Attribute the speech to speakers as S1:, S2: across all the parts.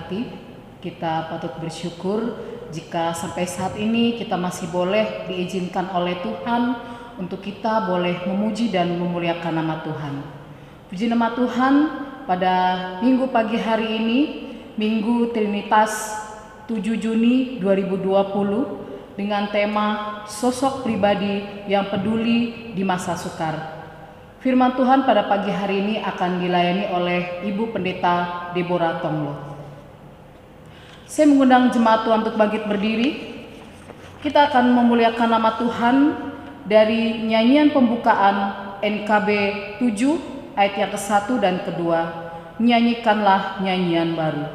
S1: hati. Kita patut bersyukur jika sampai saat ini kita masih boleh diizinkan oleh Tuhan untuk kita boleh memuji dan memuliakan nama Tuhan. Puji nama Tuhan, pada minggu pagi hari ini, Minggu Trinitas 7 Juni 2020, dengan tema sosok pribadi yang peduli di masa sukar. Firman Tuhan pada pagi hari ini akan dilayani oleh Ibu Pendeta Deborah Tonglo. Saya mengundang jemaat Tuhan untuk bangkit berdiri. Kita akan memuliakan nama Tuhan dari nyanyian pembukaan NKB 7 ayat yang ke-1 dan kedua. Nyanyikanlah nyanyian baru.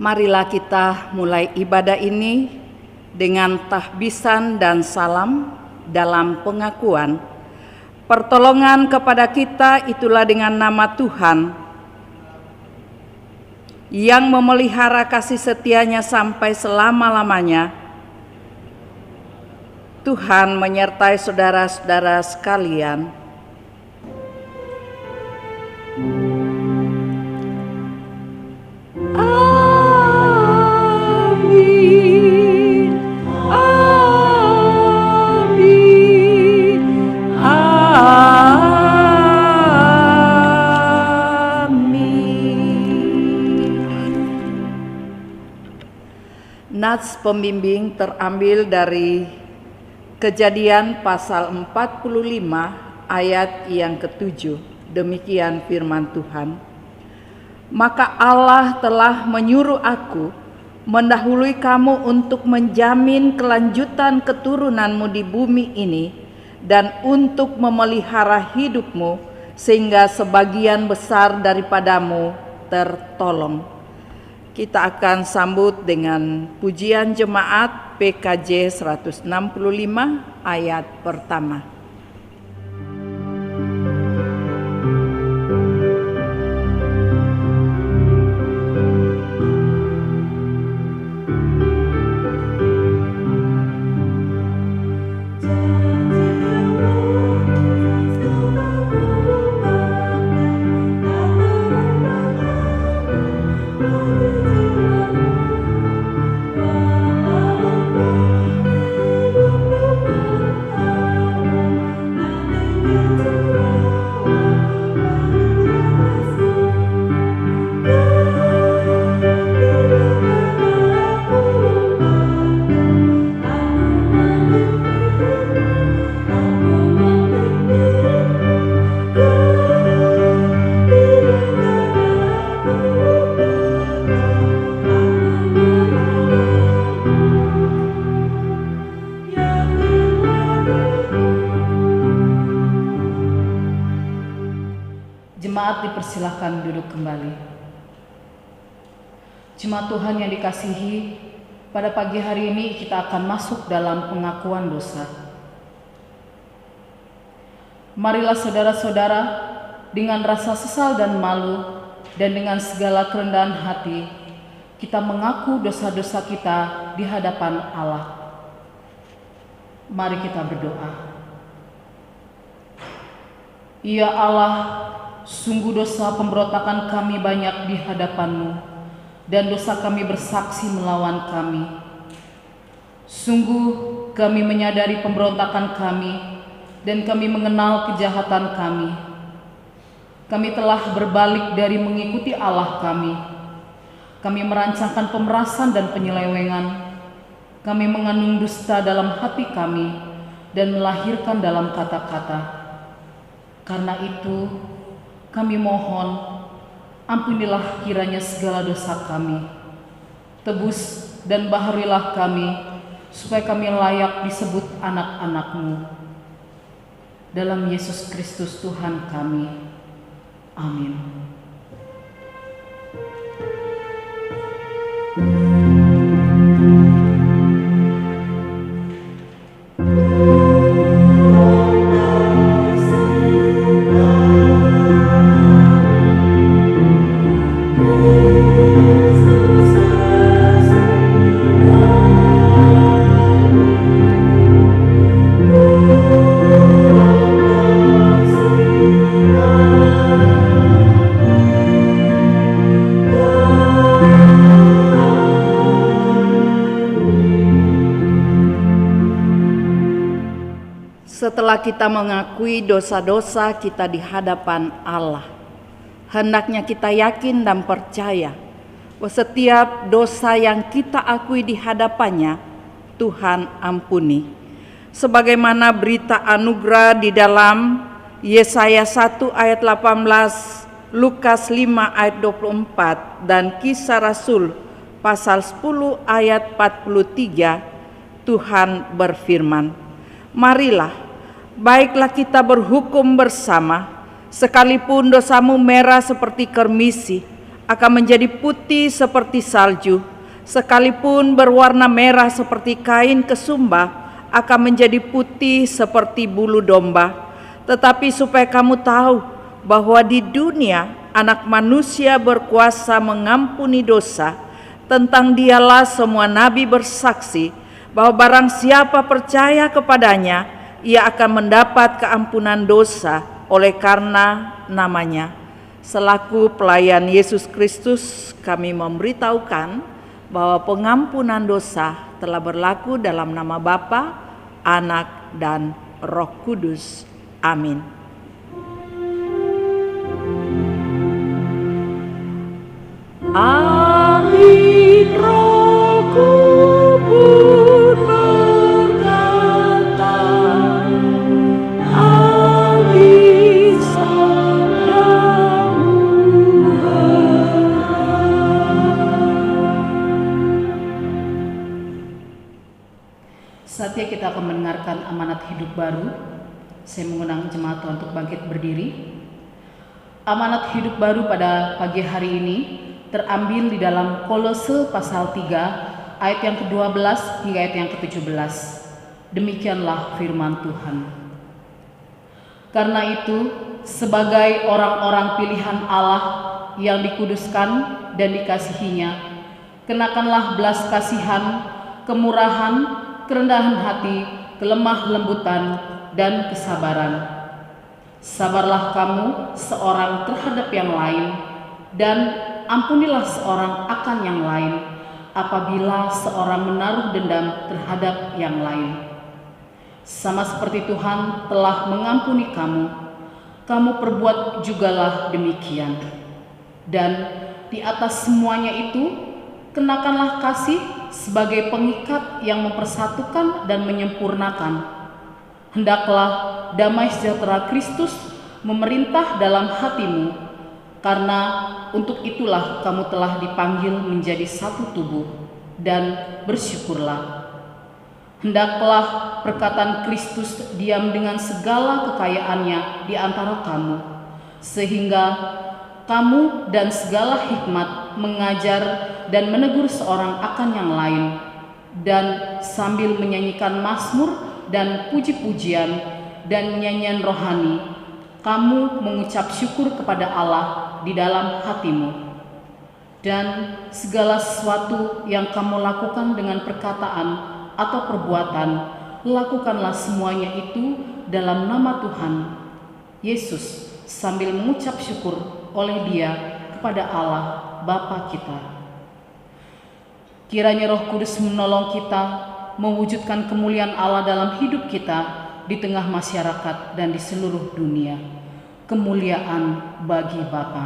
S1: Marilah kita mulai ibadah ini dengan tahbisan dan salam dalam pengakuan. Pertolongan kepada kita itulah dengan nama Tuhan yang memelihara kasih setianya sampai selama-lamanya. Tuhan menyertai saudara-saudara sekalian. Nats pembimbing terambil dari Kejadian pasal 45 ayat yang ke-7. Demikian firman Tuhan. Maka Allah telah menyuruh aku mendahului kamu untuk menjamin kelanjutan keturunanmu di bumi ini dan untuk memelihara hidupmu sehingga sebagian besar daripadamu tertolong. Kita akan sambut dengan pujian jemaat PKJ 165 ayat pertama. Jemaat dipersilahkan duduk kembali. Jemaat Tuhan yang dikasihi, pada pagi hari ini kita akan masuk dalam pengakuan dosa. Marilah saudara-saudara, dengan rasa sesal dan malu dan dengan segala kerendahan hati, kita mengaku dosa-dosa kita di hadapan Allah. Mari kita berdoa. Ya Allah, sungguh dosa pemberontakan kami banyak di hadapan-Mu, dan dosa kami bersaksi melawan kami. Sungguh kami menyadari pemberontakan kami, dan kami mengenal kejahatan kami. Kami telah berbalik dari mengikuti Allah kami. Kami merancangkan pemerasan dan penyelewengan. Kami mengandung dusta dalam hati kami dan melahirkan dalam kata-kata. Karena itu, kami mohon, ampunilah kiranya segala dosa kami. Tebus dan baharilah kami, supaya kami layak disebut anak-anak-Mu. Dalam Yesus Kristus Tuhan kami. Amin.
S2: Setelah kita mengakui dosa-dosa kita di hadapan Allah, hendaknya kita yakin dan percaya bahwa setiap dosa yang kita akui di hadapannya, Tuhan ampuni. Sebagaimana berita anugerah di dalam Yesaya 1 ayat 18, Lukas 5 ayat 24, dan Kisah Rasul pasal 10 ayat 43, Tuhan berfirman, "Marilah, baiklah kita berhukum bersama, sekalipun dosamu merah seperti kermisi, akan menjadi putih seperti salju, sekalipun berwarna merah seperti kain kesumba, akan menjadi putih seperti bulu domba. Tetapi supaya kamu tahu bahwa di dunia Anak Manusia berkuasa mengampuni dosa, tentang Dialah semua nabi bersaksi, bahwa barang siapa percaya kepadanya, ia akan mendapat keampunan dosa oleh karena namanya." Selaku pelayan Yesus Kristus, kami memberitahukan bahwa pengampunan dosa telah berlaku dalam nama Bapa, Anak, dan Roh Kudus. Amin. Amin. Rohku pun berkata, amin, sabdamu
S1: Saatnya kita akan mendengarkan amanat hidup baru. Saya mengundang jemaat Tuhan untuk bangkit berdiri. Amanat hidup baru pada pagi hari ini terambil di dalam Kolose pasal 3 ayat yang ke-12 hingga ayat yang ke-17. Demikianlah firman Tuhan. Karena itu, sebagai orang-orang pilihan Allah yang dikuduskan dan dikasihinya, kenakanlah belas kasihan, kemurahan, kerendahan hati, kelemah lembutan, dan kesabaran. Sabarlah kamu seorang terhadap yang lain, dan ampunilah seorang akan yang lain, apabila seorang menaruh dendam terhadap yang lain. Sama seperti Tuhan telah mengampuni kamu, kamu perbuat jugalah demikian. Dan di atas semuanya itu, kenakanlah kasih sebagai pengikat yang mempersatukan dan menyempurnakan. Hendaklah damai sejahtera Kristus memerintah dalam hatimu, karena untuk itulah kamu telah dipanggil menjadi satu tubuh, dan bersyukurlah. Hendaklah perkataan Kristus diam dengan segala kekayaannya di antara kamu, sehingga kamu dan segala hikmat mengajar dan menegur seorang akan yang lain, dan sambil menyanyikan mazmur dan puji-pujian dan nyanyian rohani, kamu mengucap syukur kepada Allah di dalam hatimu. Dan segala sesuatu yang kamu lakukan dengan perkataan atau perbuatan, lakukanlah semuanya itu dalam nama Tuhan Yesus, sambil mengucap syukur oleh Dia kepada Allah Bapa kita. Kiranya Roh Kudus menolong kita mewujudkan kemuliaan Allah dalam hidup kita di tengah masyarakat dan di seluruh dunia. Kemuliaan bagi Bapa.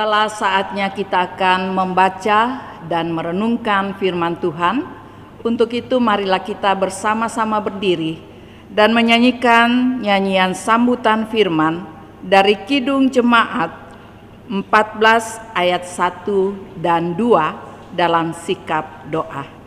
S2: Tibalah saatnya kita akan membaca dan merenungkan firman Tuhan. Untuk itu marilah kita bersama-sama berdiri dan menyanyikan nyanyian sambutan firman dari Kidung Jemaat 14 ayat 1 dan 2 dalam sikap doa.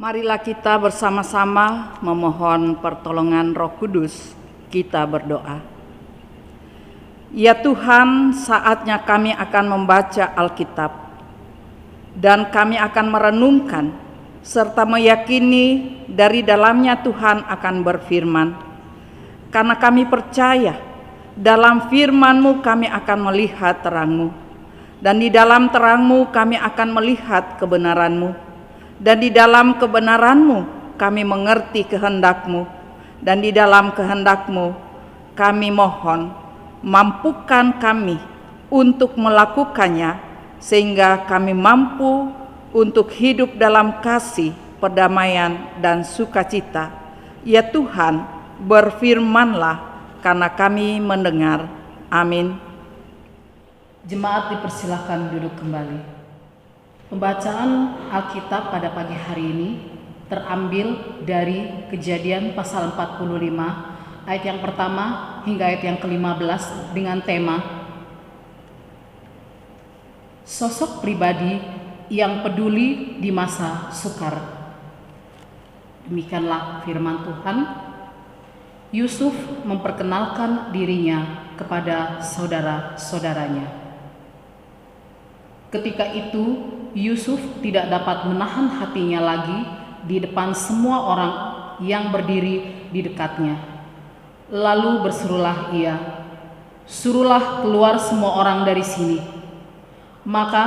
S2: Marilah kita bersama-sama memohon pertolongan Roh Kudus. Kita berdoa. Ya Tuhan, saatnya kami akan membaca Alkitab dan kami akan merenungkan serta meyakini dari dalamnya Tuhan akan berfirman. Karena kami percaya dalam firman-Mu kami akan melihat terang-Mu, dan di dalam terang-Mu kami akan melihat kebenaran-Mu. Dan di dalam kebenaran-Mu kami mengerti kehendak-Mu, dan di dalam kehendak-Mu kami mohon mampukan kami untuk melakukannya, sehingga kami mampu untuk hidup dalam kasih, perdamaian, dan sukacita. Ya Tuhan, berfirman-Lah karena kami mendengar. Amin.
S1: Jemaat dipersilahkan duduk kembali. Pembacaan Alkitab pada pagi hari ini terambil dari Kejadian pasal 45 ayat yang pertama hingga ayat yang ke-15 dengan tema sosok pribadi yang peduli di masa sukar. Demikianlah firman Tuhan. Yusuf memperkenalkan dirinya kepada saudara-saudaranya. Ketika itu Yusuf tidak dapat menahan hatinya lagi di depan semua orang yang berdiri di dekatnya. Lalu berserulah ia, "Suruhlah keluar semua orang dari sini." Maka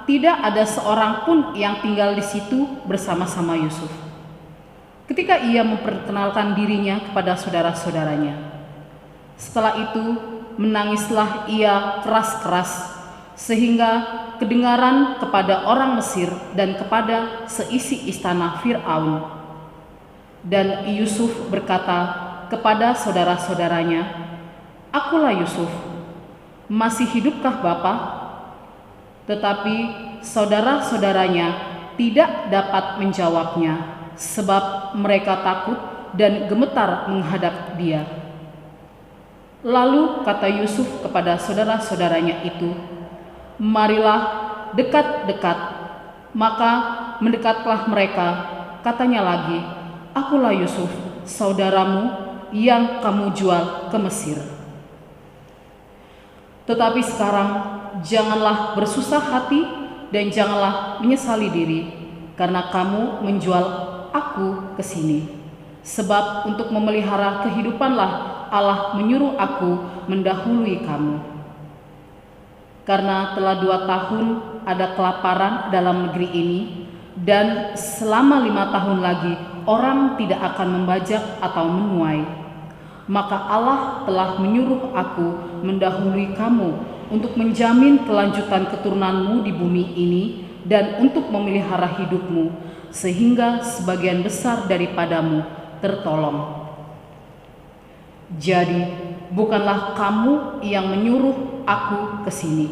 S1: tidak ada seorang pun yang tinggal di situ bersama-sama Yusuf. Ketika ia memperkenalkan dirinya kepada saudara-saudaranya. Setelah itu menangislah ia keras-keras, sehingga kedengaran kepada orang Mesir dan kepada seisi istana Fir'aun. Dan Yusuf berkata kepada saudara-saudaranya, "Akulah Yusuf, masih hidupkah Bapa?" Tetapi saudara-saudaranya tidak dapat menjawabnya, sebab mereka takut dan gemetar menghadap dia. Lalu kata Yusuf kepada saudara-saudaranya itu, "Marilah dekat-dekat." Maka mendekatlah mereka. Katanya lagi, "Akulah Yusuf, saudaramu yang kamu jual ke Mesir. Tetapi sekarang janganlah bersusah hati dan janganlah menyesali diri, karena kamu menjual aku ke sini. Sebab untuk memelihara kehidupanlah Allah menyuruh aku mendahului kamu. Karena telah 2 tahun ada kelaparan dalam negeri ini, dan selama 5 tahun lagi orang tidak akan membajak atau menuai. Maka Allah telah menyuruh aku mendahului kamu untuk menjamin kelanjutan keturunanmu di bumi ini dan untuk memelihara hidupmu, sehingga sebagian besar daripadamu tertolong. Jadi bukanlah kamu yang menyuruh aku ke sini,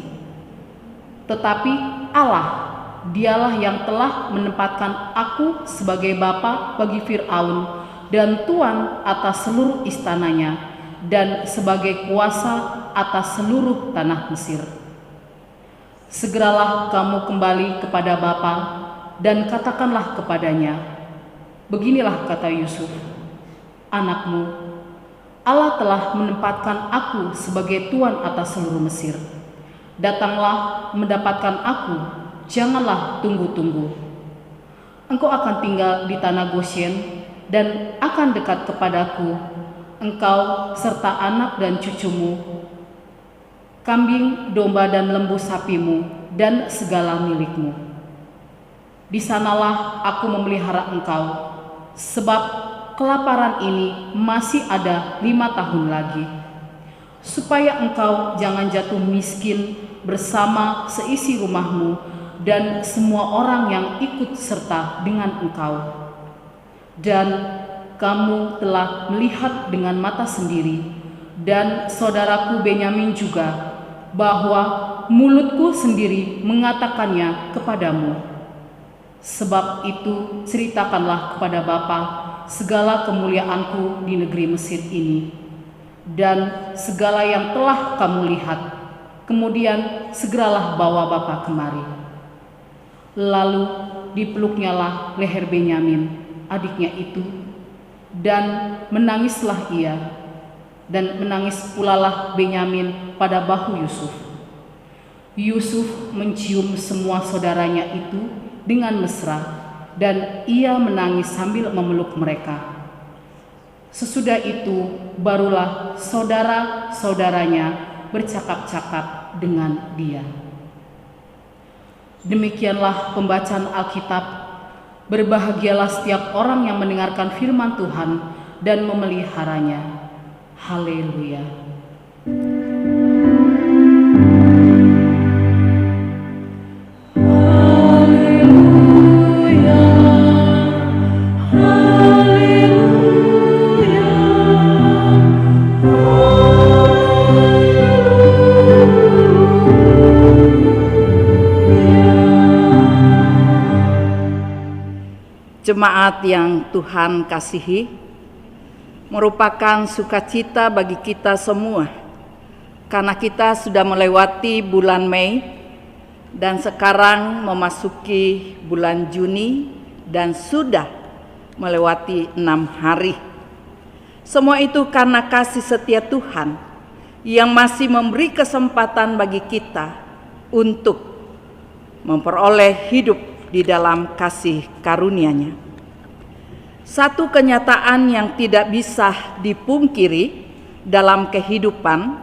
S1: Tetapi Allah, dialah yang telah menempatkan aku sebagai bapa bagi Fir'aun dan tuan atas seluruh istananya dan sebagai kuasa atas seluruh tanah Mesir. Segeralah kamu kembali kepada bapa dan katakanlah kepadanya, beginilah kata Yusuf, anakmu, Allah telah menempatkan aku sebagai tuan atas seluruh Mesir. Datanglah mendapatkan aku, janganlah tunggu-tunggu. Engkau akan tinggal di tanah Goshen dan akan dekat kepadaku, engkau serta anak dan cucumu, kambing, domba dan lembu sapimu, dan segala milikmu. Di sanalah aku memelihara engkau, sebab kelaparan ini masih ada 5 tahun lagi, supaya engkau jangan jatuh miskin bersama seisi rumahmu dan semua orang yang ikut serta dengan engkau. Dan kamu telah melihat dengan mata sendiri, dan saudaraku Benyamin juga, bahwa mulutku sendiri mengatakannya kepadamu. Sebab itu ceritakanlah kepada Bapa segala kemuliaanku di negeri Mesir ini, dan segala yang telah kamu lihat. Kemudian segeralah bawa Bapa kemari. Lalu dipeluknyalah leher Benyamin, adiknya itu, dan menangislah ia, dan menangis pulalah Benyamin pada bahu Yusuf. Yusuf mencium semua saudaranya itu dengan mesra, dan ia menangis sambil memeluk mereka. Sesudah itu barulah saudara-saudaranya bercakap-cakap dengan dia. Demikianlah pembacaan Alkitab. Berbahagialah setiap orang yang mendengarkan firman Tuhan dan memeliharanya. Haleluya.
S2: Jemaat yang Tuhan kasihi, merupakan sukacita bagi kita semua karena kita sudah melewati bulan Mei dan sekarang memasuki bulan Juni dan sudah melewati 6 hari. Semua itu karena kasih setia Tuhan yang masih memberi kesempatan bagi kita untuk memperoleh hidup di dalam kasih karunia-Nya. Satu kenyataan yang tidak bisa dipungkiri dalam kehidupan,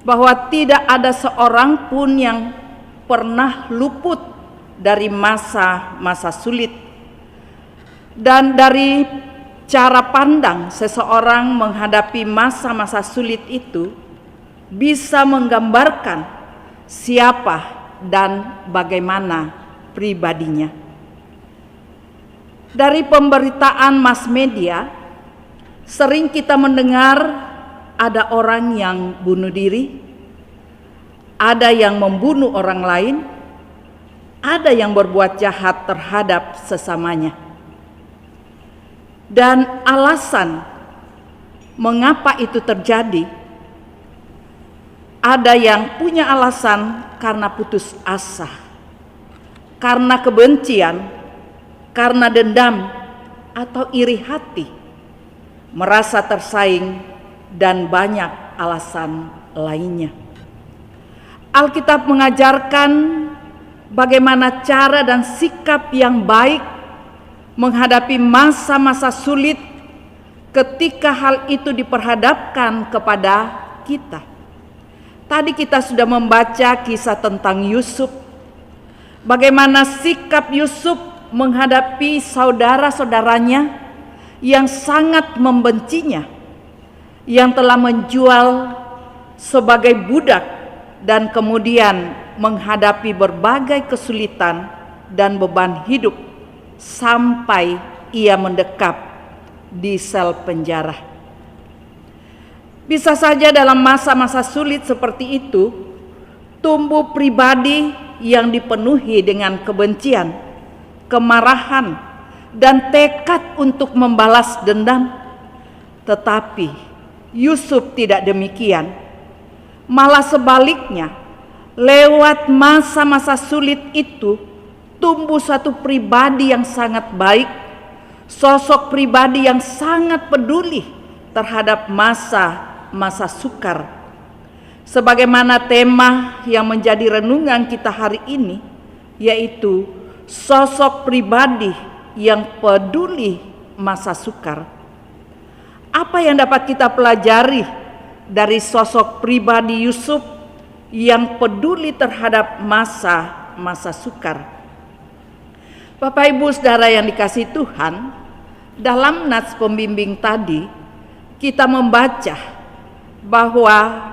S2: bahwa tidak ada seorang pun yang pernah luput dari masa-masa sulit. Dan dari cara pandang seseorang menghadapi masa-masa sulit itu bisa menggambarkan siapa dan bagaimana pribadinya. Dari pemberitaan mass media, sering kita mendengar ada orang yang bunuh diri, ada yang membunuh orang lain, ada yang berbuat jahat terhadap sesamanya. Dan alasan mengapa itu terjadi, ada yang punya alasan karena putus asa, karena kebencian, karena dendam, atau iri hati, merasa tersaing, dan banyak alasan lainnya. Alkitab mengajarkan bagaimana cara dan sikap yang baik menghadapi masa-masa sulit ketika hal itu diperhadapkan kepada kita. Tadi kita sudah membaca kisah tentang Yusuf. Bagaimana sikap Yusuf menghadapi saudara-saudaranya yang sangat membencinya, yang telah menjual sebagai budak dan kemudian menghadapi berbagai kesulitan dan beban hidup sampai ia mendekap di sel penjara. Bisa saja dalam masa-masa sulit seperti itu tumbuh pribadi yang dipenuhi dengan kebencian, kemarahan, dan tekad untuk membalas dendam. Tetapi Yusuf tidak demikian. Malah sebaliknya, lewat masa-masa sulit itu tumbuh satu pribadi yang sangat baik, sosok pribadi yang sangat peduli terhadap masa-masa sukar. Sebagaimana tema yang menjadi renungan kita hari ini, yaitu sosok pribadi yang peduli masa sukar. Apa yang dapat kita pelajari dari sosok pribadi Yusuf yang peduli terhadap masa-masa sukar? Bapak Ibu Saudara yang dikasihi Tuhan, dalam nats pembimbing tadi kita membaca bahwa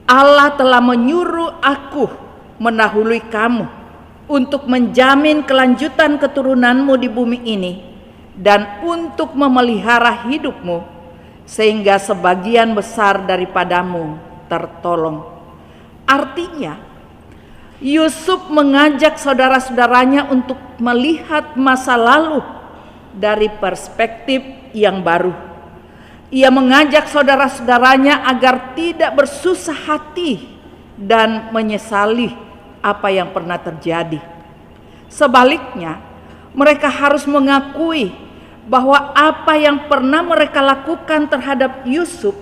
S2: Allah telah menyuruh aku mendahului kamu untuk menjamin kelanjutan keturunanmu di bumi ini dan untuk memelihara hidupmu sehingga sebagian besar daripadamu tertolong. Artinya, Yusuf mengajak saudara-saudaranya untuk melihat masa lalu dari perspektif yang baru. Ia mengajak saudara-saudaranya agar tidak bersusah hati dan menyesali apa yang pernah terjadi. Sebaliknya, mereka harus mengakui bahwa apa yang pernah mereka lakukan terhadap Yusuf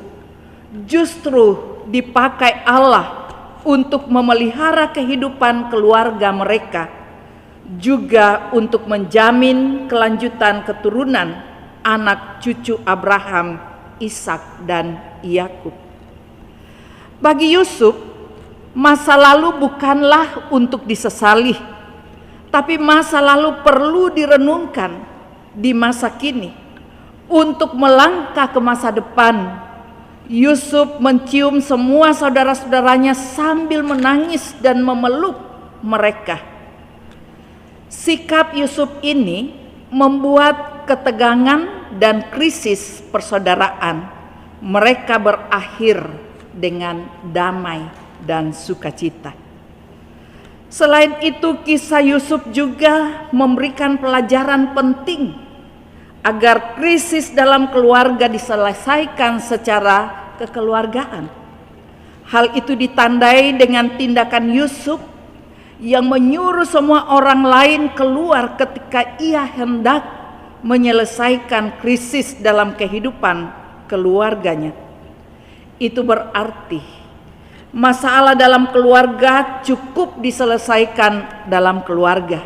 S2: justru dipakai Allah untuk memelihara kehidupan keluarga mereka, juga untuk menjamin kelanjutan keturunan anak cucu Abraham, Ishak, dan Yakub. Bagi Yusuf, masa lalu bukanlah untuk disesali, tapi masa lalu perlu direnungkan di masa kini untuk melangkah ke masa depan. Yusuf mencium semua saudara-saudaranya sambil menangis dan memeluk mereka. Sikap Yusuf ini membuat ketegangan dan krisis persaudaraan mereka berakhir dengan damai dan sukacita. Selain itu, kisah Yusuf juga memberikan pelajaran penting agar krisis dalam keluarga diselesaikan secara kekeluargaan. Hal itu ditandai dengan tindakan Yusuf yang menyuruh semua orang lain keluar ketika ia hendak menyelesaikan krisis dalam kehidupan keluarganya. Itu berarti masalah dalam keluarga cukup diselesaikan dalam keluarga,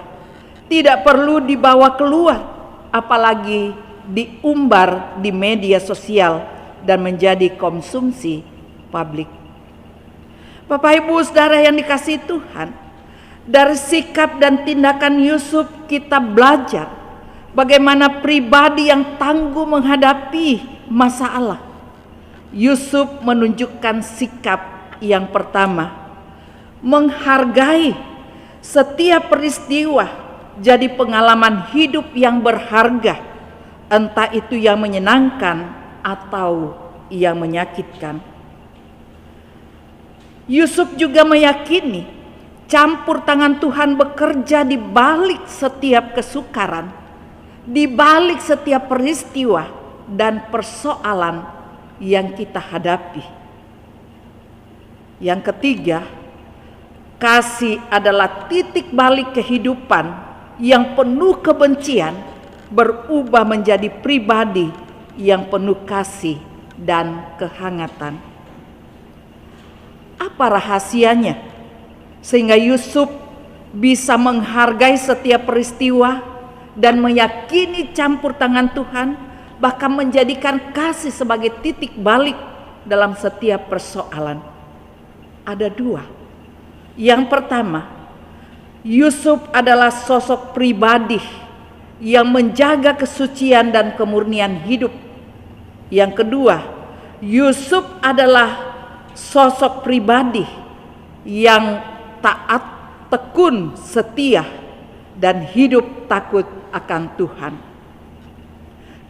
S2: tidak perlu dibawa keluar, apalagi diumbar di media sosial dan menjadi konsumsi publik. Bapak Ibu Saudara yang dikasihi Tuhan, dari sikap dan tindakan Yusuf kita belajar bagaimana pribadi yang tangguh menghadapi masalah. Yusuf menunjukkan sikap yang pertama, menghargai setiap peristiwa jadi pengalaman hidup yang berharga, entah itu yang menyenangkan atau yang menyakitkan. Yusuf juga meyakini campur tangan Tuhan bekerja di balik setiap kesukaran, di balik setiap peristiwa dan persoalan yang kita hadapi. Yang ketiga, kasih adalah titik balik kehidupan yang penuh kebencian berubah menjadi pribadi yang penuh kasih dan kehangatan. Apa rahasianya sehingga Yusuf bisa menghargai setiap peristiwa dan meyakini campur tangan Tuhan, bahkan menjadikan kasih sebagai titik balik dalam setiap persoalan? Ada dua. Yang pertama, Yusuf adalah sosok pribadi yang menjaga kesucian dan kemurnian hidup. Yang kedua, Yusuf adalah sosok pribadi yang taat, tekun, setia, dan hidup takut akan Tuhan.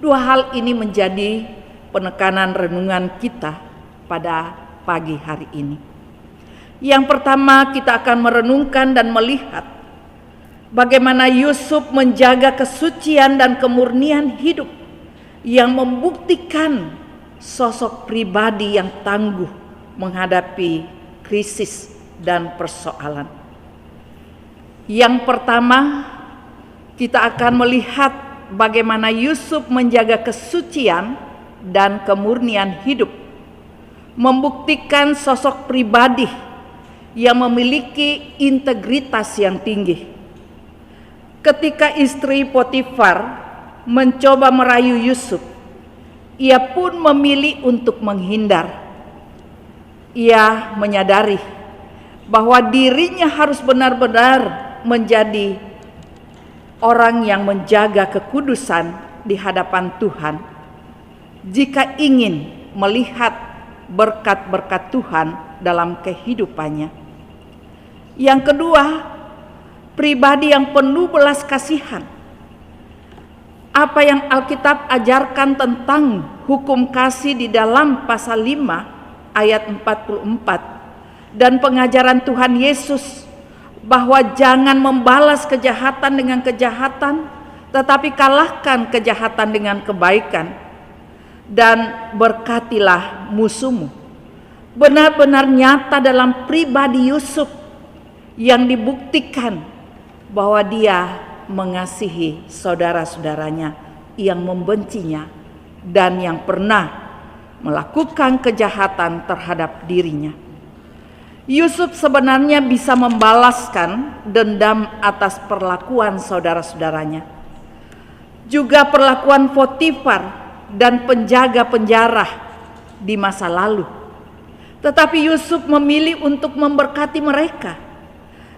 S2: Dua hal ini menjadi penekanan renungan kita pada pagi hari ini. Yang pertama, kita akan merenungkan dan melihat bagaimana Yusuf menjaga kesucian dan kemurnian hidup yang membuktikan sosok pribadi yang tangguh menghadapi krisis dan persoalan. Yang pertama, kita akan melihat bagaimana Yusuf menjaga kesucian dan kemurnian hidup, membuktikan sosok pribadi yang memiliki integritas yang tinggi. Ketika istri Potifar mencoba merayu Yusuf, ia pun memilih untuk menghindar. Ia menyadari bahwa dirinya harus benar-benar menjadi orang yang menjaga kekudusan di hadapan Tuhan jika ingin melihat berkat-berkat Tuhan dalam kehidupannya. Yang kedua, pribadi yang penuh belas kasihan. Apa yang Alkitab ajarkan tentang hukum kasih di dalam pasal 5 ayat 44 dan pengajaran Tuhan Yesus bahwa jangan membalas kejahatan dengan kejahatan, tetapi kalahkan kejahatan dengan kebaikan, dan berkatilah musuhmu, benar-benar nyata dalam pribadi Yusuf yang dibuktikan bahwa dia mengasihi saudara-saudaranya yang membencinya dan yang pernah melakukan kejahatan terhadap dirinya. Yusuf sebenarnya bisa membalaskan dendam atas perlakuan saudara-saudaranya, juga perlakuan Potifar dan penjaga penjara di masa lalu. Tetapi Yusuf memilih untuk memberkati mereka.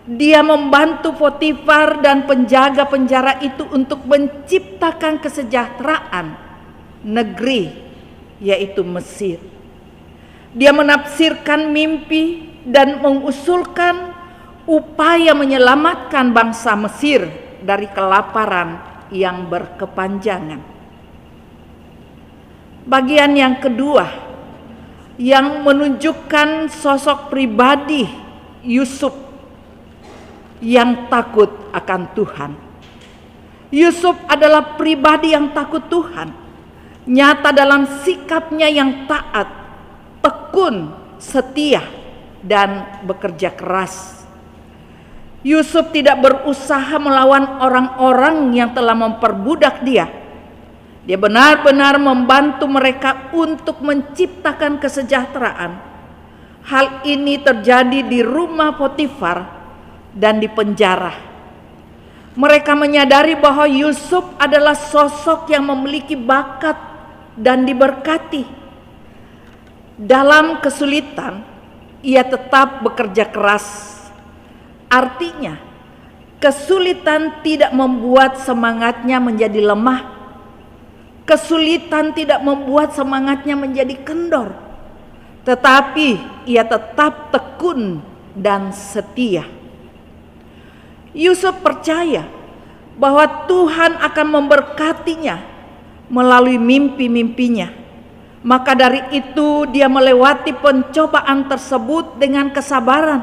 S2: Dia membantu Potifar dan penjaga penjara itu untuk menciptakan kesejahteraan negeri, yaitu Mesir. Dia menafsirkan mimpi dan mengusulkan upaya menyelamatkan bangsa Mesir dari kelaparan yang berkepanjangan. Bagian yang kedua yang menunjukkan sosok pribadi Yusuf yang takut akan Tuhan. Yusuf adalah pribadi yang takut Tuhan, nyata dalam sikapnya yang taat, tekun, setia, dan bekerja keras. Yusuf tidak berusaha melawan orang-orang yang telah memperbudak dia. Dia benar-benar membantu mereka untuk menciptakan kesejahteraan. Hal ini terjadi di rumah Potifar dan di penjara. Mereka menyadari bahwa Yusuf adalah sosok yang memiliki bakat dan diberkati. Dalam kesulitan, ia tetap bekerja keras. Artinya, kesulitan tidak membuat semangatnya menjadi lemah. Kesulitan tidak membuat semangatnya menjadi kendor. Tetapi ia tetap tekun dan setia. Yusuf percaya bahwa Tuhan akan memberkatinya melalui mimpi-mimpinya. Maka dari itu dia melewati pencobaan tersebut dengan kesabaran.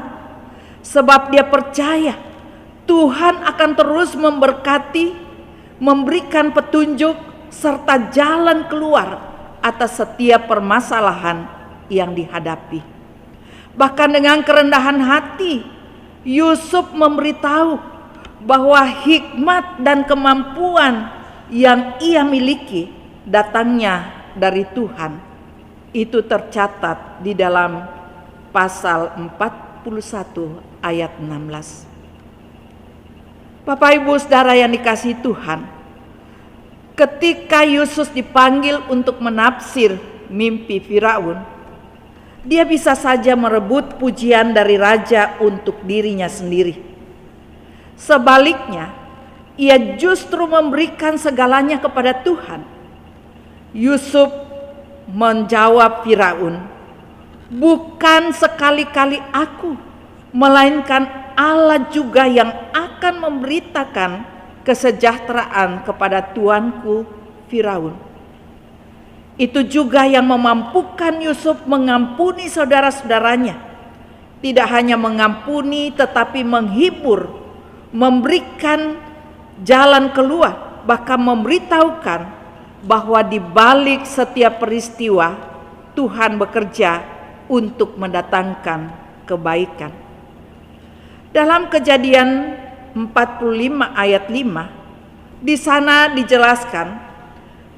S2: Sebab dia percaya Tuhan akan terus memberkati, memberikan petunjuk, serta jalan keluar atas setiap permasalahan yang dihadapi. Bahkan dengan kerendahan hati, Yusuf memberitahu bahwa hikmat dan kemampuan yang ia miliki datangnya dari Tuhan. Itu tercatat di dalam pasal 41 ayat 16. Bapak Ibu Saudara yang dikasihi Tuhan, ketika Yusuf dipanggil untuk menafsir mimpi Firaun, dia bisa saja merebut pujian dari raja untuk dirinya sendiri. Sebaliknya, ia justru memberikan segalanya kepada Tuhan. Yusuf menjawab Firaun, "Bukan sekali-kali aku, melainkan Allah juga yang akan memberitakan kesejahteraan kepada tuanku Firaun." Itu juga yang memampukan Yusuf mengampuni saudara-saudaranya tidak hanya mengampuni tetapi menghibur, memberikan jalan keluar, bahkan memberitahukan bahwa di balik setiap peristiwa Tuhan bekerja untuk mendatangkan kebaikan. Dalam Kejadian 45 ayat 5, di sana dijelaskan,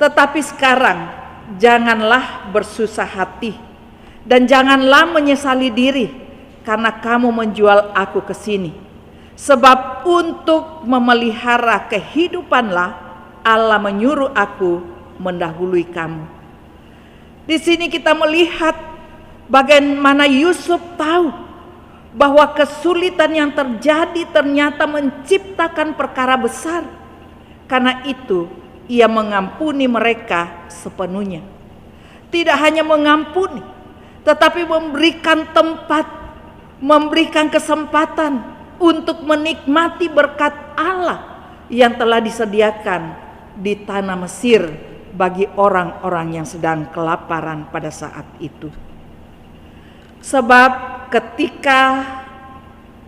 S2: tetapi sekarang janganlah bersusah hati dan janganlah menyesali diri karena kamu menjual aku ke sini. Sebab untuk memelihara kehidupanlah Allah menyuruh aku mendahului kamu. Di sini kita melihat bagaimana Yusuf tahu bahwa kesulitan yang terjadi ternyata menciptakan perkara besar. Karena itu ia mengampuni mereka sepenuhnya. Tidak hanya mengampuni, tetapi memberikan tempat, memberikan kesempatan untuk menikmati berkat Allah yang telah disediakan di tanah Mesir bagi orang-orang yang sedang kelaparan pada saat itu. Sebab ketika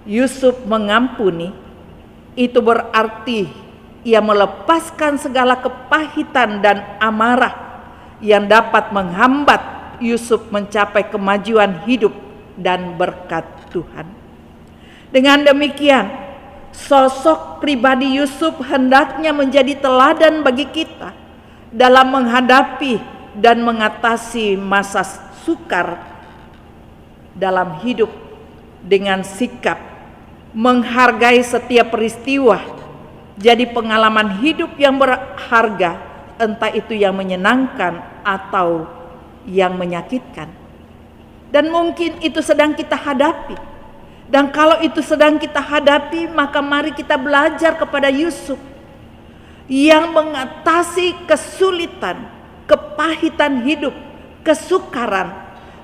S2: Yusuf mengampuni, itu berarti ia melepaskan segala kepahitan dan amarah yang dapat menghambat Yusuf mencapai kemajuan hidup dan berkat Tuhan. Dengan demikian, sosok pribadi Yusuf hendaknya menjadi teladan bagi kita dalam menghadapi dan mengatasi masa sukar dalam hidup dengan sikap menghargai setiap peristiwa jadi pengalaman hidup yang berharga, entah itu yang menyenangkan atau yang menyakitkan. Dan mungkin itu sedang kita hadapi. Dan kalau itu sedang kita hadapi, maka mari kita belajar kepada Yusuf yang mengatasi kesulitan, kepahitan hidup, kesukaran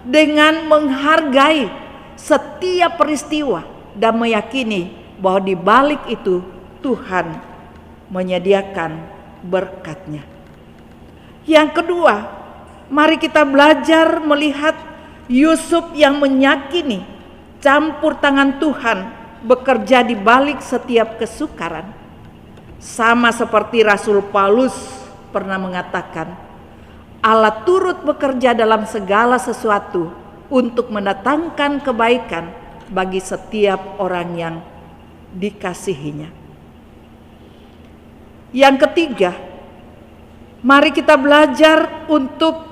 S2: dengan menghargai setiap peristiwa dan meyakini bahwa di balik itu Tuhan menyediakan berkat-Nya. Yang kedua, mari kita belajar melihat Yusuf yang meyakini campur tangan Tuhan bekerja di balik setiap kesukaran. Sama seperti Rasul Paulus pernah mengatakan, Allah turut bekerja dalam segala sesuatu untuk mendatangkan kebaikan bagi setiap orang yang dikasihinya. Yang ketiga, mari kita belajar untuk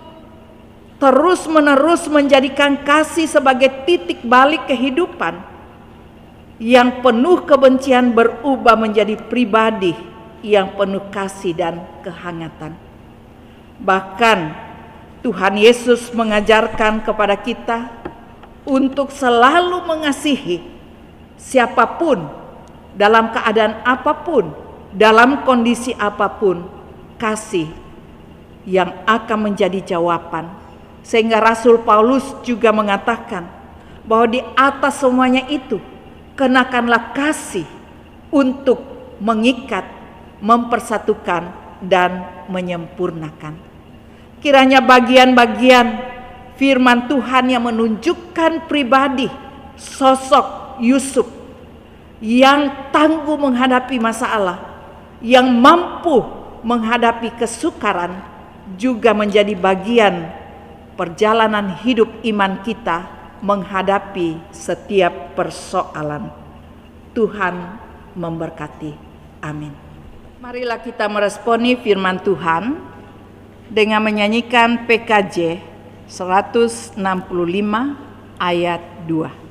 S2: terus-menerus menjadikan kasih sebagai titik balik kehidupan yang penuh kebencian berubah menjadi pribadi yang penuh kasih dan kehangatan. Bahkan Tuhan Yesus mengajarkan kepada kita untuk selalu mengasihi siapapun, dalam keadaan apapun, dalam kondisi apapun, kasih yang akan menjadi jawaban. Sehingga Rasul Paulus juga mengatakan bahwa di atas semuanya itu kenakanlah kasih untuk mengikat, mempersatukan, dan menyempurnakan. Kiranya bagian-bagian firman Tuhan yang menunjukkan pribadi sosok Yusuf yang tangguh menghadapi masalah, yang mampu menghadapi kesukaran, juga menjadi bagian perjalanan hidup iman kita menghadapi setiap persoalan. Tuhan memberkati. Amin. Marilah kita meresponi firman Tuhan dengan menyanyikan PKJ 165 ayat 2.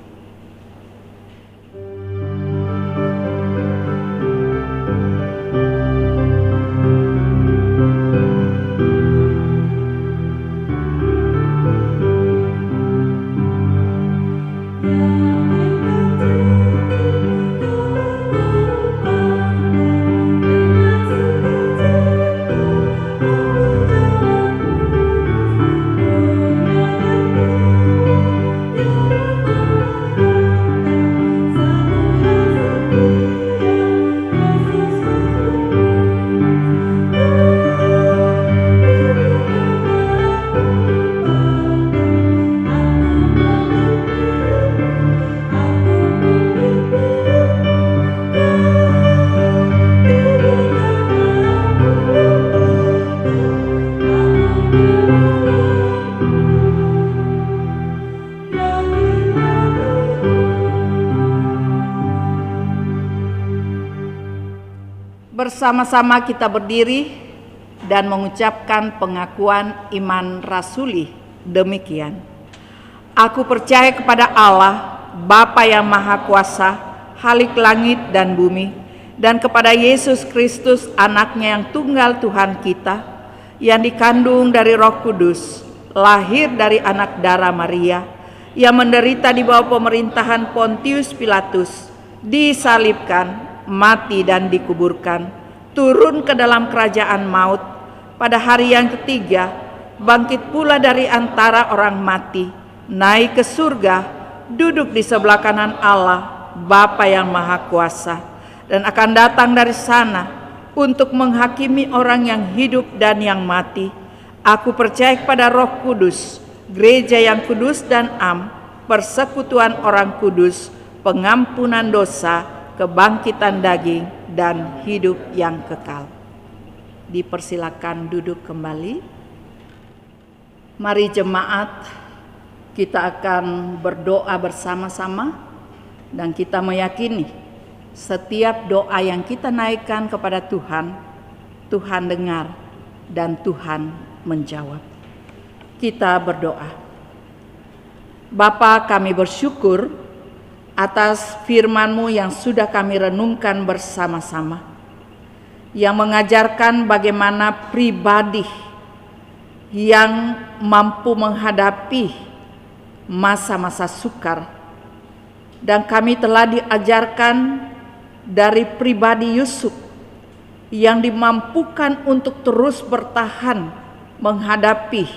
S2: Bersama-sama kita berdiri dan mengucapkan pengakuan iman rasuli demikian. Aku percaya kepada Allah, Bapa yang Maha Kuasa, Khalik langit dan bumi, dan kepada Yesus Kristus, anaknya yang tunggal Tuhan kita, yang dikandung dari Roh Kudus, lahir dari anak darah Maria, yang menderita di bawah pemerintahan Pontius Pilatus, disalibkan, mati dan dikuburkan, turun ke dalam kerajaan maut, pada hari yang ketiga bangkit pula dari antara orang mati, naik ke surga, duduk di sebelah kanan Allah, Bapa yang Maha Kuasa, dan akan datang dari sana untuk menghakimi orang yang hidup dan yang mati. Aku percaya kepada Roh Kudus, gereja yang kudus dan am, persekutuan orang kudus, pengampunan dosa, kebangkitan daging, dan hidup yang kekal. Dipersilakan duduk kembali. Mari jemaat, kita akan berdoa bersama-sama dan kita meyakini setiap doa yang kita naikkan kepada Tuhan, Tuhan dengar dan Tuhan menjawab. Kita berdoa. Bapa, kami bersyukur atas firman-Mu yang sudah kami renungkan bersama-sama, yang mengajarkan bagaimana pribadi yang mampu menghadapi masa-masa sukar, dan kami telah diajarkan dari pribadi Yusuf yang dimampukan untuk terus bertahan menghadapi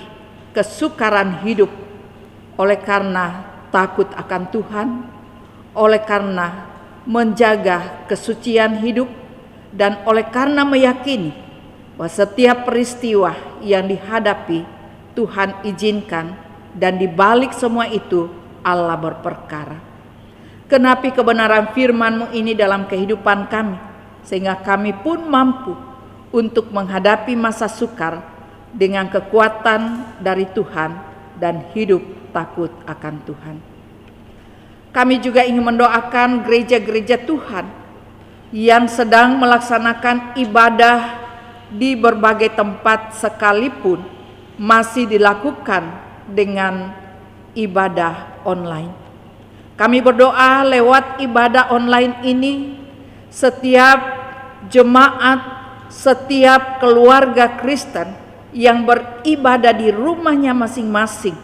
S2: kesukaran hidup oleh karena takut akan Tuhan, oleh karena menjaga kesucian hidup, dan oleh karena meyakini bahwa setiap peristiwa yang dihadapi Tuhan izinkan, dan di balik semua itu Allah berperkara. Genapi kebenaran firman-Mu ini dalam kehidupan kami, sehingga kami pun mampu untuk menghadapi masa sukar dengan kekuatan dari Tuhan dan hidup takut akan Tuhan. Kami juga ingin mendoakan gereja-gereja Tuhan yang sedang melaksanakan ibadah di berbagai tempat sekalipun masih dilakukan dengan ibadah online. Kami berdoa lewat ibadah online ini, setiap jemaat, setiap keluarga Kristen yang beribadah di rumahnya masing-masing,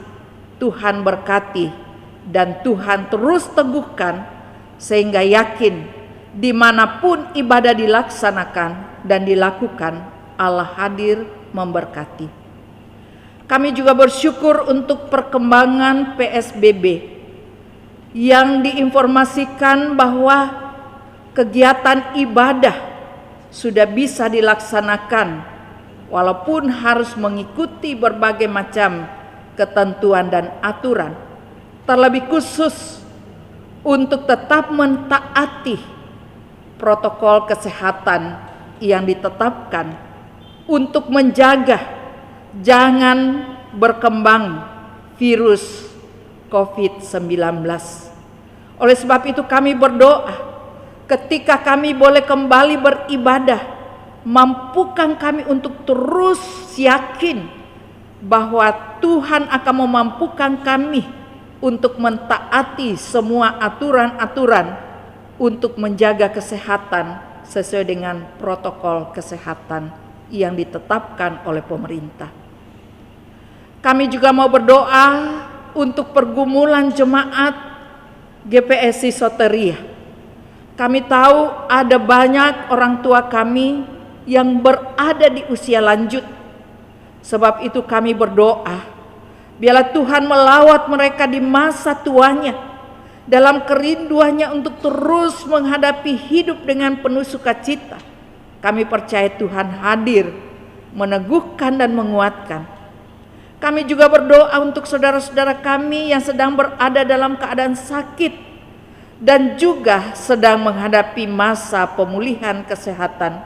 S2: Tuhan berkati dan Tuhan terus teguhkan, sehingga yakin dimanapun ibadah dilaksanakan dan dilakukan, Allah hadir memberkati. Kami juga bersyukur untuk perkembangan PSBB yang diinformasikan bahwa kegiatan ibadah sudah bisa dilaksanakan walaupun harus mengikuti berbagai macam ketentuan dan aturan, terlebih khusus untuk tetap mentaati protokol kesehatan yang ditetapkan untuk menjaga jangan berkembang virus COVID-19. Oleh sebab itu kami berdoa, ketika kami boleh kembali beribadah, mampukan kami untuk terus yakin bahwa Tuhan akan memampukan kami untuk mentaati semua aturan-aturan untuk menjaga kesehatan sesuai dengan protokol kesehatan yang ditetapkan oleh pemerintah. Kami juga mau berdoa untuk pergumulan jemaat GPSI Soteria. Kami tahu ada banyak orang tua kami yang berada di usia lanjut. Sebab itu kami berdoa, biarlah Tuhan melawat mereka di masa tuanya, dalam kerinduannya untuk terus menghadapi hidup dengan penuh sukacita. Kami percaya Tuhan hadir, meneguhkan dan menguatkan. Kami juga berdoa untuk saudara-saudara kami yang sedang berada dalam keadaan sakit dan juga sedang menghadapi masa pemulihan kesehatan.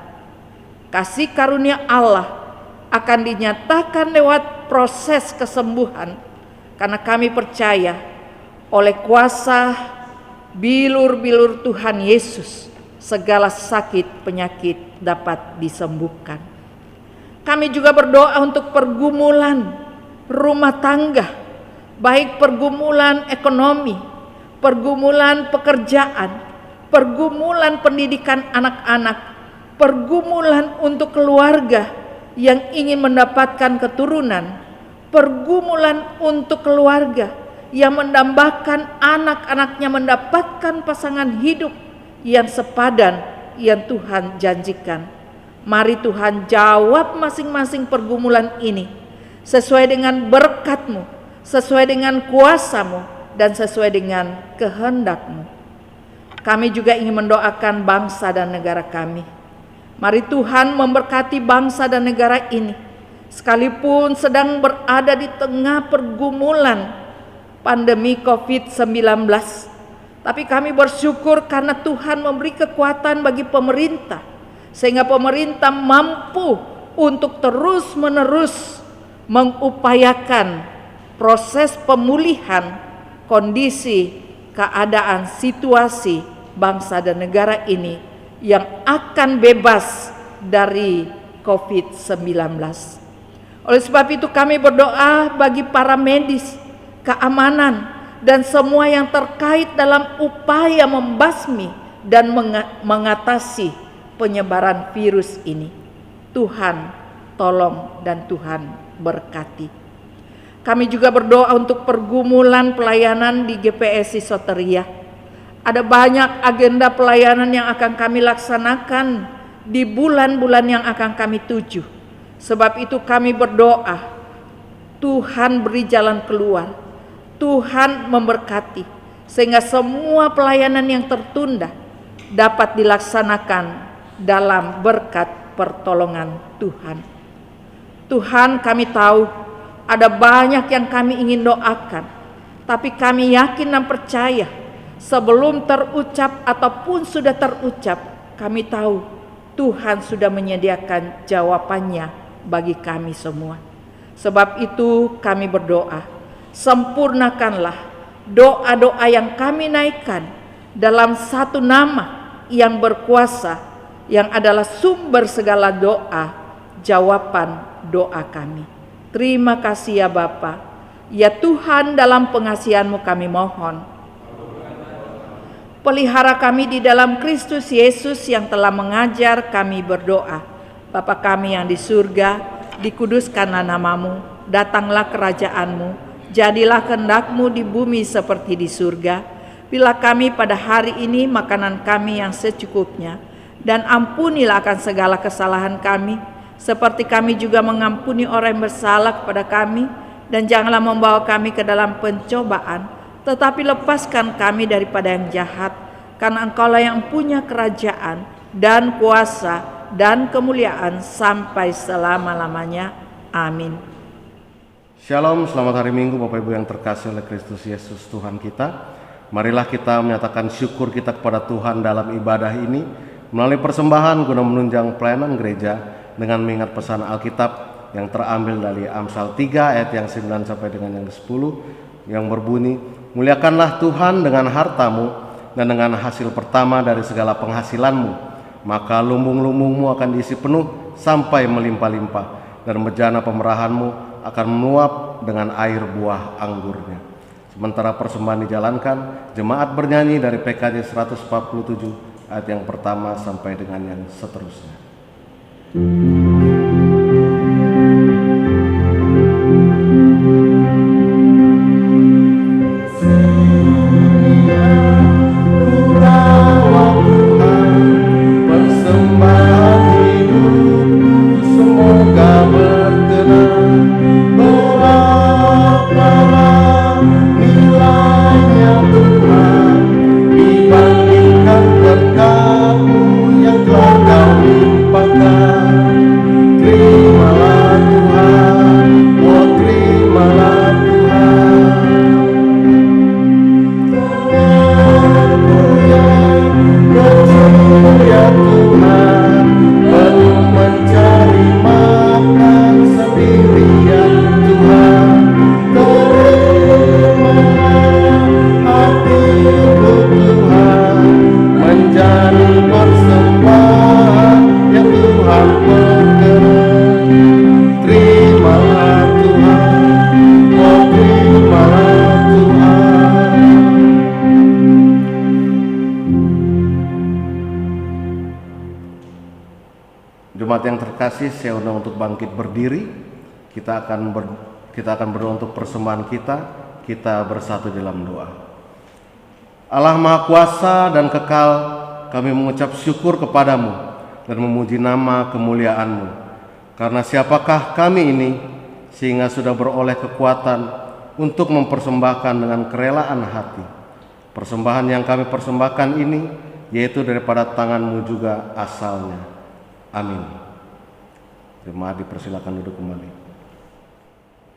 S2: Kasih karunia Allah akan dinyatakan lewat proses kesembuhan, karena kami percaya oleh kuasa bilur-bilur Tuhan Yesus, segala sakit penyakit dapat disembuhkan. Kami juga berdoa untuk pergumulan rumah tangga, baik pergumulan ekonomi, pergumulan pekerjaan, pergumulan pendidikan anak-anak, pergumulan untuk keluarga yang ingin mendapatkan keturunan, pergumulan untuk keluarga yang mendambakan anak-anaknya mendapatkan pasangan hidup yang sepadan yang Tuhan janjikan. Mari Tuhan jawab masing-masing pergumulan ini sesuai dengan berkat-Mu, sesuai dengan kuasa-Mu, dan sesuai dengan kehendak-Mu. Kami juga ingin mendoakan bangsa dan negara kami. Mari Tuhan memberkati bangsa dan negara ini, sekalipun sedang berada di tengah pergumulan pandemi COVID-19. Tapi kami bersyukur karena Tuhan memberi kekuatan bagi pemerintah, sehingga pemerintah mampu untuk terus-menerus mengupayakan proses pemulihan kondisi, keadaan, situasi bangsa dan negara ini yang akan bebas dari COVID-19. Oleh sebab itu kami berdoa bagi para medis, keamanan, dan semua yang terkait dalam upaya membasmi dan mengatasi penyebaran virus ini. Tuhan tolong dan Tuhan berkati. Kami juga berdoa untuk pergumulan pelayanan di GPSI Soteria. Ada banyak agenda pelayanan yang akan kami laksanakan di bulan-bulan yang akan kami tuju. Sebab itu kami berdoa, Tuhan beri jalan keluar, Tuhan memberkati, sehingga semua pelayanan yang tertunda dapat dilaksanakan dalam berkat pertolongan Tuhan. Tuhan, kami tahu ada banyak yang kami ingin doakan, tapi kami yakin dan percaya sebelum terucap ataupun sudah terucap, kami tahu Tuhan sudah menyediakan jawabannya bagi kami semua. Sebab itu kami berdoa, sempurnakanlah doa-doa yang kami naikkan dalam satu nama yang berkuasa, yang adalah sumber segala doa, jawaban doa kami. Terima kasih ya Bapa, ya Tuhan, dalam pengasihan-Mu kami mohon. Pelihara kami di dalam Kristus Yesus yang telah mengajar kami berdoa. Bapa kami yang di surga, dikuduskanlah nama-Mu, datanglah kerajaan-Mu, jadilah kehendak-Mu di bumi seperti di surga. Bila kami pada hari ini makanan kami yang secukupnya, dan ampunilah akan segala kesalahan kami, seperti kami juga mengampuni orang yang bersalah kepada kami, dan janganlah membawa kami ke dalam pencobaan, tetapi lepaskan kami daripada yang jahat, karena Engkaulah yang punya kerajaan dan kuasa dan kemuliaan sampai selama-lamanya. Amin.
S3: Shalom, selamat hari Minggu Bapak Ibu yang terkasih oleh Kristus Yesus Tuhan kita. Marilah kita menyatakan syukur kita kepada Tuhan dalam ibadah ini melalui persembahan guna menunjang pelayanan gereja dengan mengingat pesan Alkitab yang terambil dari Amsal 3 ayat yang 9 sampai dengan yang 10 yang berbunyi, muliakanlah Tuhan dengan hartamu dan dengan hasil pertama dari segala penghasilanmu, maka lumbung-lumbungmu akan diisi penuh sampai melimpah-limpah, dan bejana pemerahanmu akan meluap dengan air buah anggurnya. Sementara persembahan dijalankan, jemaat bernyanyi dari PKJ 147 ayat yang pertama sampai dengan yang seterusnya.
S4: Dibandingkan berkat-Mu yang telah Kau limpahkan.
S3: terkasih, saya undang untuk bangkit berdiri. Kita akan berdoa untuk persembahan kita. Kita bersatu dalam doa. Allah Maha Kuasa dan Kekal, kami mengucap syukur kepadamu dan memuji nama kemuliaan-Mu. Karena siapakah kami ini sehingga sudah beroleh kekuatan untuk mempersembahkan dengan kerelaan hati. Persembahan yang kami persembahkan ini yaitu daripada tangan-Mu juga asalnya. Amin. Jemaat dipersilakan duduk kembali.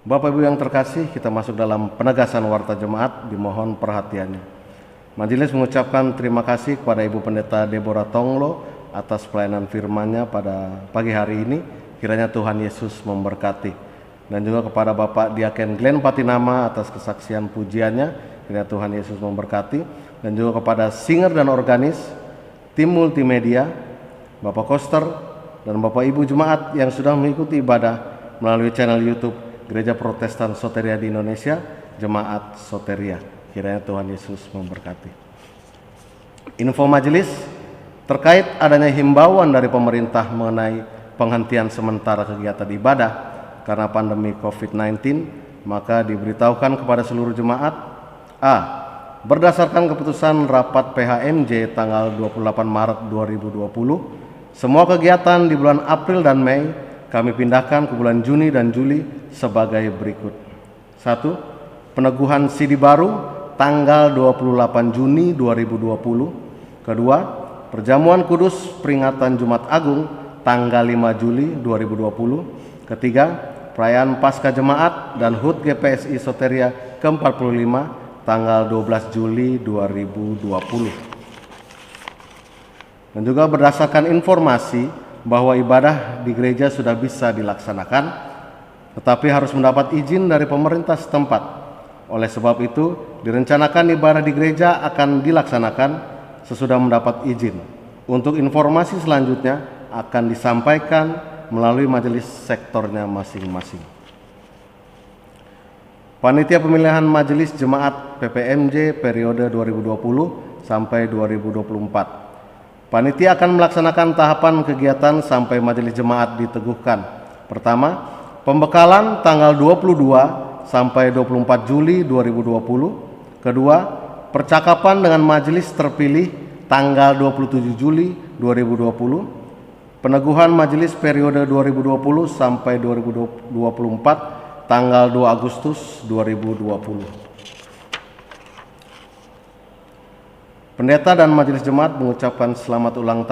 S3: Bapak Ibu yang terkasih, kita masuk dalam penegasan warta jemaat, dimohon perhatiannya. Majelis mengucapkan terima kasih kepada Ibu Pendeta Deborah Tonglo atas pelayanan firman-Nya pada pagi hari ini. Kiranya Tuhan Yesus memberkati. Dan juga kepada Bapak Diaken Glenn Patinama atas kesaksian pujiannya. Kiranya Tuhan Yesus memberkati. Dan juga kepada singer dan organis, tim multimedia, Bapak Koster, dan Bapak Ibu Jemaat yang sudah mengikuti ibadah melalui channel YouTube Gereja Protestan Soteria di Indonesia, Jemaat Soteria. Kiranya Tuhan Yesus memberkati. Info majelis terkait adanya himbauan dari pemerintah mengenai penghentian sementara kegiatan ibadah karena pandemi COVID-19, maka diberitahukan kepada seluruh jemaat: A. Berdasarkan keputusan rapat PHMJ tanggal 28 Maret 2020, semua kegiatan di bulan April dan Mei kami pindahkan ke bulan Juni dan Juli sebagai berikut. 1. Peneguhan CD baru tanggal 28 Juni 2020. Kedua, perjamuan kudus peringatan Jumat Agung tanggal 5 Juli 2020. Ketiga, perayaan Paskah Jemaat dan HUT GPSI Soteria ke-45 tanggal 12 Juli 2020. Dan juga berdasarkan informasi bahwa ibadah di gereja sudah bisa dilaksanakan, tetapi harus mendapat izin dari pemerintah setempat. Oleh sebab itu, direncanakan ibadah di gereja akan dilaksanakan sesudah mendapat izin. Untuk informasi selanjutnya akan disampaikan melalui majelis sektornya masing-masing. Panitia Pemilihan Majelis Jemaat PPMJ periode 2020 sampai 2024. Panitia akan melaksanakan tahapan kegiatan sampai majelis jemaat diteguhkan. Pertama, pembekalan tanggal 22 sampai 24 Juli 2020. Kedua, percakapan dengan majelis terpilih tanggal 27 Juli 2020. Peneguhan majelis periode 2020 sampai 2024 tanggal 2 Agustus 2020. Pendeta dan majelis jemaat mengucapkan selamat ulang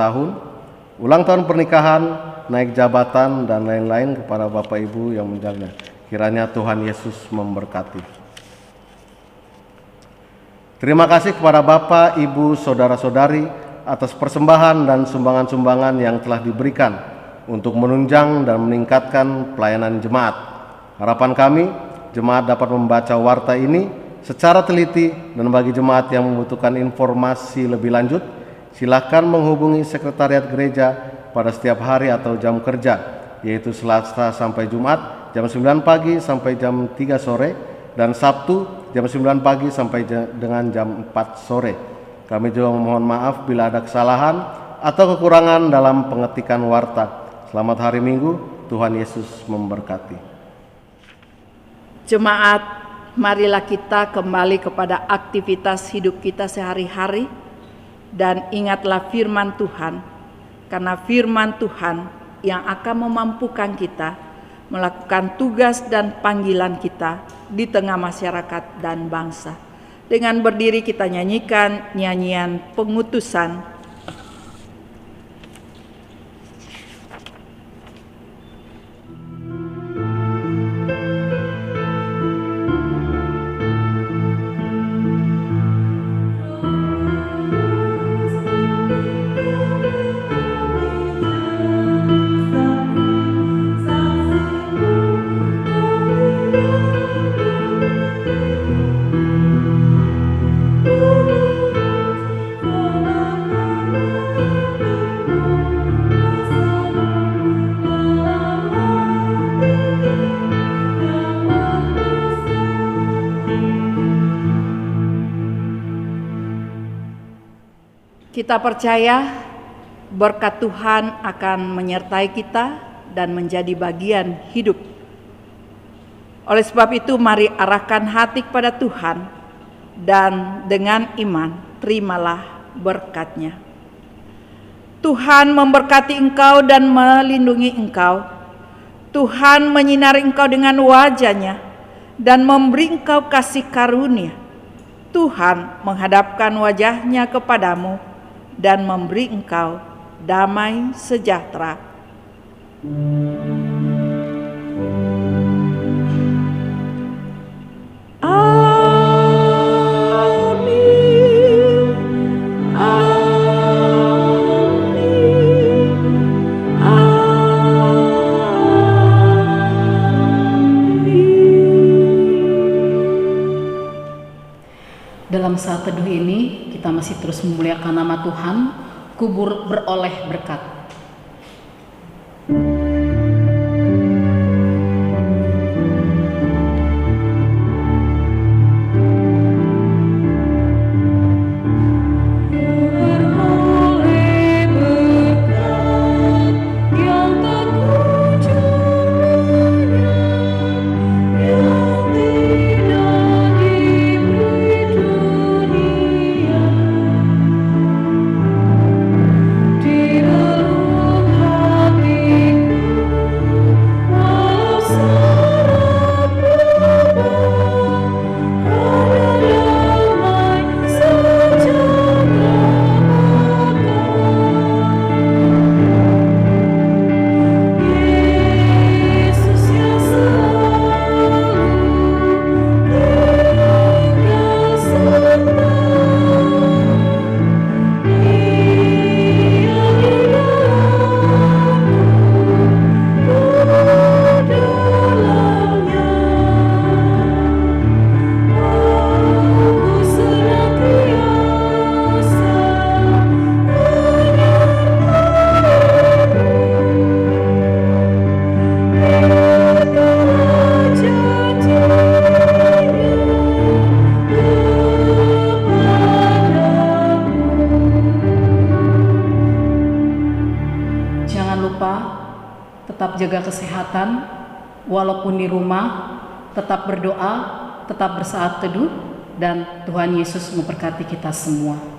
S3: tahun pernikahan, naik jabatan, dan lain-lain kepada Bapak Ibu yang menjalannya. Kiranya Tuhan Yesus memberkati. Terima kasih kepada Bapak, Ibu, Saudara-saudari atas persembahan dan sumbangan-sumbangan yang telah diberikan untuk menunjang dan meningkatkan pelayanan jemaat. Harapan kami, jemaat dapat membaca warta ini secara teliti, dan bagi jemaat yang membutuhkan informasi lebih lanjut, silakan menghubungi sekretariat gereja pada setiap hari atau jam kerja, yaitu Selasa sampai Jumat jam 9 pagi sampai jam 3 sore, dan Sabtu jam 9 pagi sampai dengan jam 4 sore. Kami juga memohon maaf bila ada kesalahan atau kekurangan dalam pengetikan warta. Selamat hari Minggu, Tuhan Yesus memberkati.
S2: Jemaat, marilah kita kembali kepada aktivitas hidup kita sehari-hari dan ingatlah firman Tuhan, karena firman Tuhan yang akan memampukan kita melakukan tugas dan panggilan kita di tengah masyarakat dan bangsa. Dengan berdiri kita nyanyikan nyanyian pengutusan. Kita percaya berkat Tuhan akan menyertai kita dan menjadi bagian hidup. Oleh sebab itu mari arahkan hati kepada Tuhan dan dengan iman terimalah berkat-Nya. Tuhan memberkati engkau dan melindungi engkau. Tuhan menyinari engkau dengan wajah-Nya dan memberi engkau kasih karunia. Tuhan menghadapkan wajah-Nya kepadamu dan memberi engkau damai sejahtera.
S1: Dalam saat teduh ini, kita masih terus memuliakan nama Tuhan, kubur beroleh berkat. Tetap jaga kesehatan, walaupun di rumah, tetap berdoa, tetap bersaat teduh, dan Tuhan Yesus memberkati kita semua.